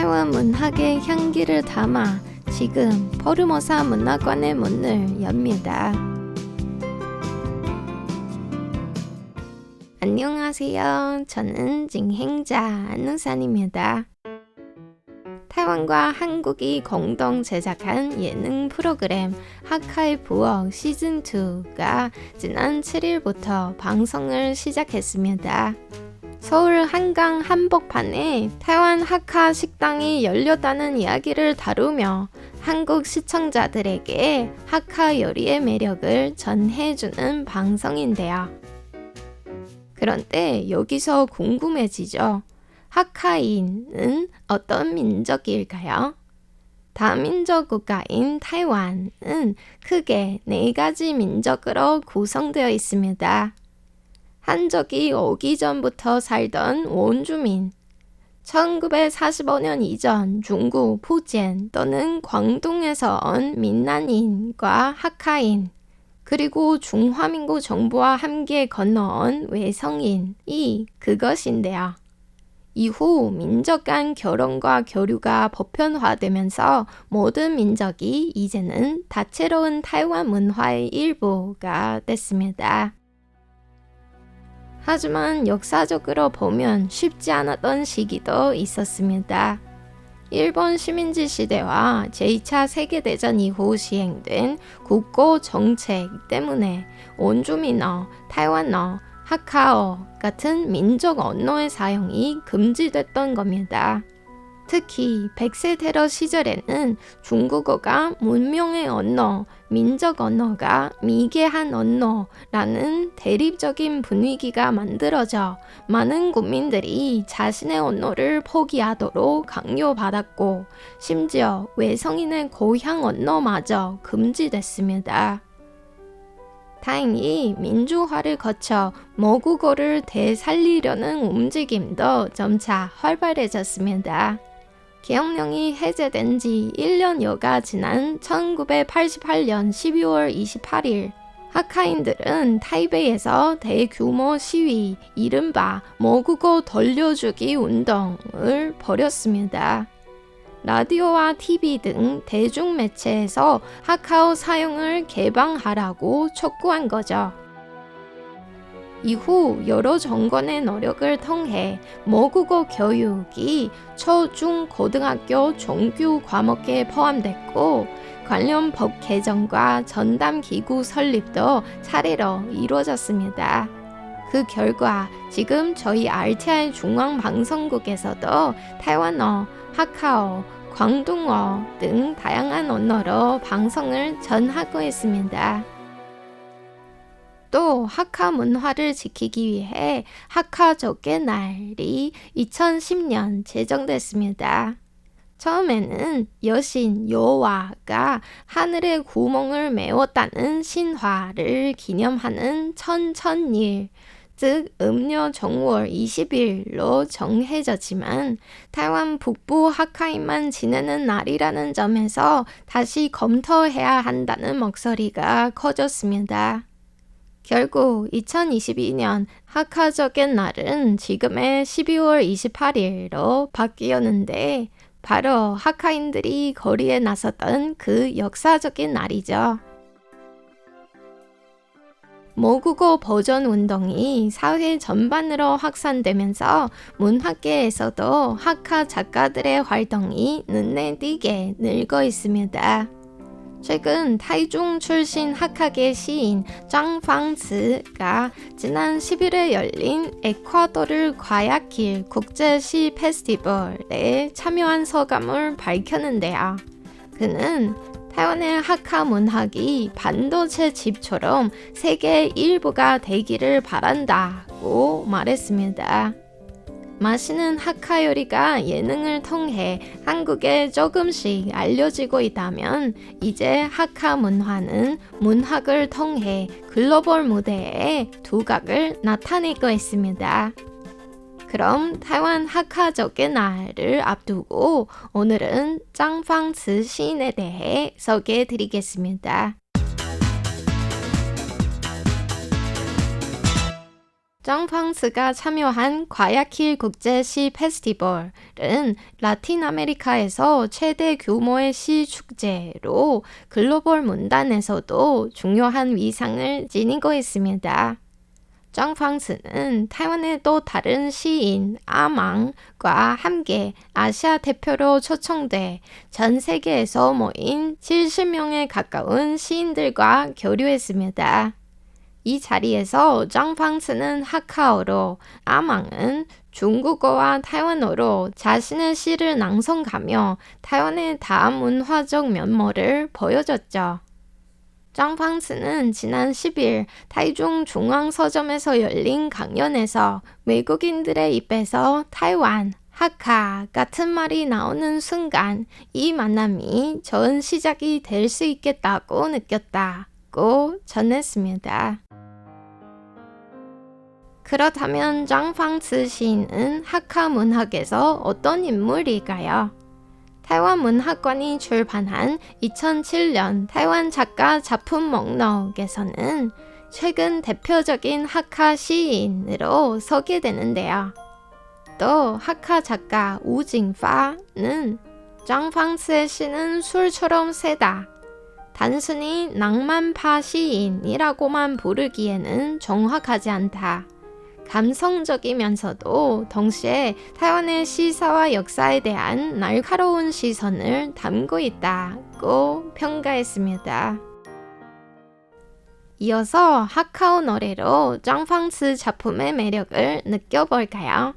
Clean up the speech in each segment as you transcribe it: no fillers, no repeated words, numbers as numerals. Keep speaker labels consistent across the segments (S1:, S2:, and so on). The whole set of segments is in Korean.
S1: 타이완 문학의 향기를 담아 지금 포르모사 문학관의 문을 엽니다. 안녕하세요. 저는 진행자 안우산입니다. 타이완과 한국이 공동 제작한 예능 프로그램 하카의 부엌 시즌2가 지난 7일부터 방송을 시작했습니다. 서울 한강 한복판에 타이완 하카 식당이 열렸다는 이야기를 다루며 한국 시청자들에게 하카 요리의 매력을 전해주는 방송인데요. 그런데 여기서 궁금해지죠. 하카인은 어떤 민족일까요? 다민족 국가인 타이완은 크게 4가지 민족으로 구성되어 있습니다. 한족이 오기 전부터 살던 원주민, 1945년 이전 중국, 푸젠 또는 광동에서 온 민난인과 하카인, 그리고 중화민국 정부와 함께 건너온 외성인이 그것인데요. 이후 민족 간 결혼과 교류가 보편화되면서 모든 민족이 이제는 다채로운 타이완 문화의 일부가 됐습니다. 하지만 역사적으로 보면 쉽지 않았던 시기도 있었습니다. 일본 식민지 시대와 제2차 세계대전 이후 시행된 국고 정책 때문에 원주민어, 타이완어, 하카어 같은 민족 언어의 사용이 금지됐던 겁니다. 특히 백세 테러 시절에는 중국어가 문명의 언어, 민족 언어가 미개한 언어라는 대립적인 분위기가 만들어져 많은 국민들이 자신의 언어를 포기하도록 강요받았고 심지어 외성인의 고향 언어마저 금지됐습니다. 다행히 민주화를 거쳐 모국어를 되살리려는 움직임도 점차 활발해졌습니다. 계엄령이 해제된 지 1년여가 지난 1988년 12월 28일 하카인들은 타이베이에서 대규모 시위, 이른바 모국어 돌려주기 운동을 벌였습니다. 라디오와 TV 등 대중매체에서 하카오 사용을 개방하라고 촉구한 거죠. 이후 여러 정권의 노력을 통해 모국어 교육이 초, 중, 고등학교 정규 과목에 포함됐고 관련 법 개정과 전담기구 설립도 차례로 이루어졌습니다. 그 결과 지금 저희 RTI 중앙방송국에서도 타이완어, 하카오, 광둥어 등 다양한 언어로 방송을 전하고 있습니다. 또 하카 문화를 지키기 위해 하카족의 날이 2010년 제정됐습니다. 처음에는 여신 여호와가 하늘의 구멍을 메웠다는 신화를 기념하는 천천일, 즉 음력 정월 20일로 정해졌지만 타이완 북부 하카인만 지내는 날이라는 점에서 다시 검토해야 한다는 목소리가 커졌습니다. 결국 2022년 하카족의 날은 지금의 12월 28일로 바뀌었는데 바로 하카인들이 거리에 나섰던 그 역사적인 날이죠. 모국어 보존 운동이 사회 전반으로 확산되면서 문학계에서도 하카 작가들의 활동이 눈에 띄게 늘고 있습니다. 최근 타이중 출신 하카계 시인 짱팡츠가 지난 10일에 열린 에콰도르 과야킬 국제시 페스티벌에 참여한 소감을 밝혔는데요. 그는 타이완의 하카 문학이 반도체 칩처럼 세계의 일부가 되기를 바란다고 말했습니다. 맛있는 하카 요리가 예능을 통해 한국에 조금씩 알려지고 있다면 이제 하카 문화는 문학을 통해 글로벌 무대에 두각을 나타내고 있습니다. 그럼 타이완 하카족의 날을 앞두고 오늘은 짱팡츠 시인에 대해 소개해 드리겠습니다. 짱팡스가 참여한 과야킬 국제시 페스티벌은 라틴 아메리카에서 최대 규모의 시 축제로 글로벌 문단에서도 중요한 위상을 지니고 있습니다. 짱팡스는 타이완의 또 다른 시인 아망과 함께 아시아 대표로 초청돼 전 세계에서 모인 70명에 가까운 시인들과 교류했습니다. 이 자리에서 짱팡스는 하카오로, 아망은 중국어와 타이완어로 자신의 시를 낭송하며 타이완의 다문화적 면모를 보여줬죠. 짱팡스는 지난 10일 타이중 중앙서점에서 열린 강연에서 외국인들의 입에서 타이완, 하카 같은 말이 나오는 순간 이 만남이 좋은 시작이 될 수 있겠다고 느꼈다고 전했습니다. 그렇다면 짱팡스 시인은 하카 문학에서 어떤 인물일까요? 타이완 문학관이 출판한 2007년 타이완 작가 작품 목록에서는 최근 대표적인 하카 시인으로 소개되는데요. 또 하카 작가 우징파는 짱팡스의 시는 술처럼 세다. 단순히 낭만파 시인이라고만 부르기에는 정확하지 않다. 감성적이면서도 동시에 타이완의 시사와 역사에 대한 날카로운 시선을 담고 있다고 평가했습니다. 이어서 하카오 노래로 짱팡스 작품의 매력을 느껴볼까요?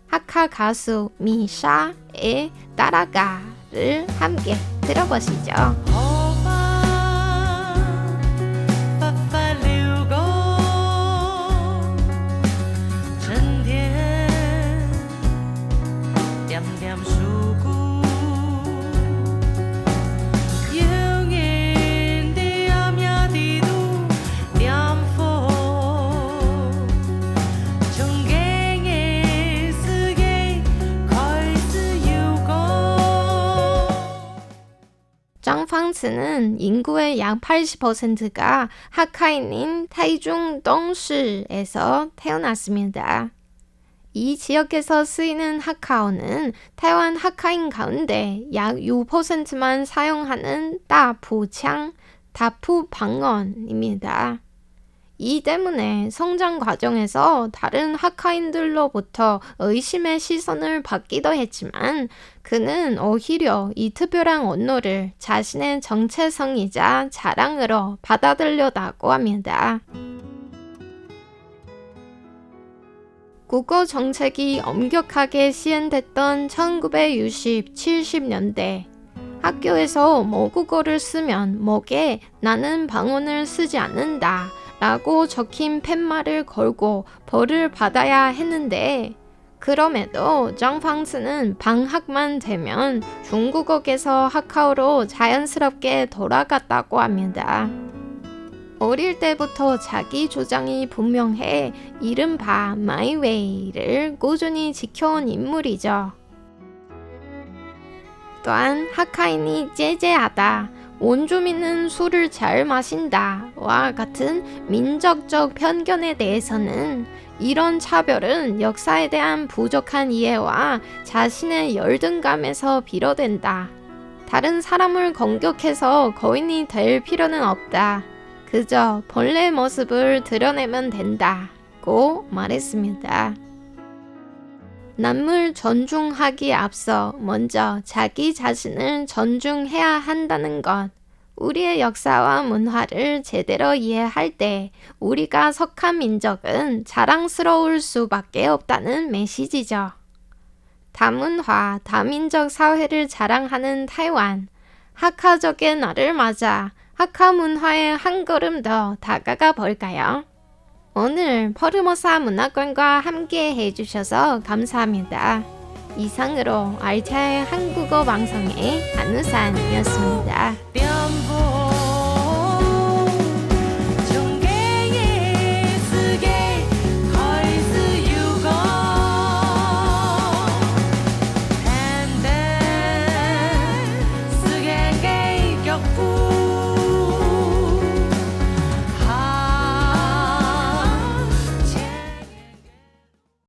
S1: 하카 가수 미샤의 따라가를 함께 들어보시죠. 짱팡스는 인구의 약 80%가 하카인인 타이중 덩시에서 태어났습니다. 이 지역에서 쓰이는 하카오는 타이완 하카인 가운데 약 6%만 사용하는 다푸창, 다푸 방언입니다. 이 때문에 성장 과정에서 다른 하카인들로부터 의심의 시선을 받기도 했지만 그는 오히려 이 특별한 언어를 자신의 정체성이자 자랑으로 받아들였다고 합니다. 국어 정책이 엄격하게 시행됐던 1960, 70년대 학교에서 모국어를 쓰면 목에 나는 방언을 쓰지 않는다 라고 적힌 팻말을 걸고 벌을 받아야 했는데 그럼에도 짱팡스는 방학만 되면 중국어에서 하카오로 자연스럽게 돌아갔다고 합니다. 어릴 때부터 자기 주장이 분명해 이른바 마이웨이를 꾸준히 지켜온 인물이죠. 또한 하카인이 째째하다, 원주민은 술을 잘 마신다와 같은 민족적 편견에 대해서는 이런 차별은 역사에 대한 부족한 이해와 자신의 열등감에서 비롯된다. 다른 사람을 공격해서 거인이 될 필요는 없다. 그저 본래 모습을 드러내면 된다고 말했습니다. 남을 존중하기에 앞서 먼저 자기 자신을 존중해야 한다는 것. 우리의 역사와 문화를 제대로 이해할 때 우리가 속한 민족은 자랑스러울 수밖에 없다는 메시지죠. 다문화, 다민족 사회를 자랑하는 타이완. 하카족의 날을 맞아 하카 문화에 한 걸음 더 다가가 볼까요? 오늘 포르모사 문화관과 함께 해주셔서 감사합니다. 이상으로 RTI 한국어 방송의 안우산이었습니다.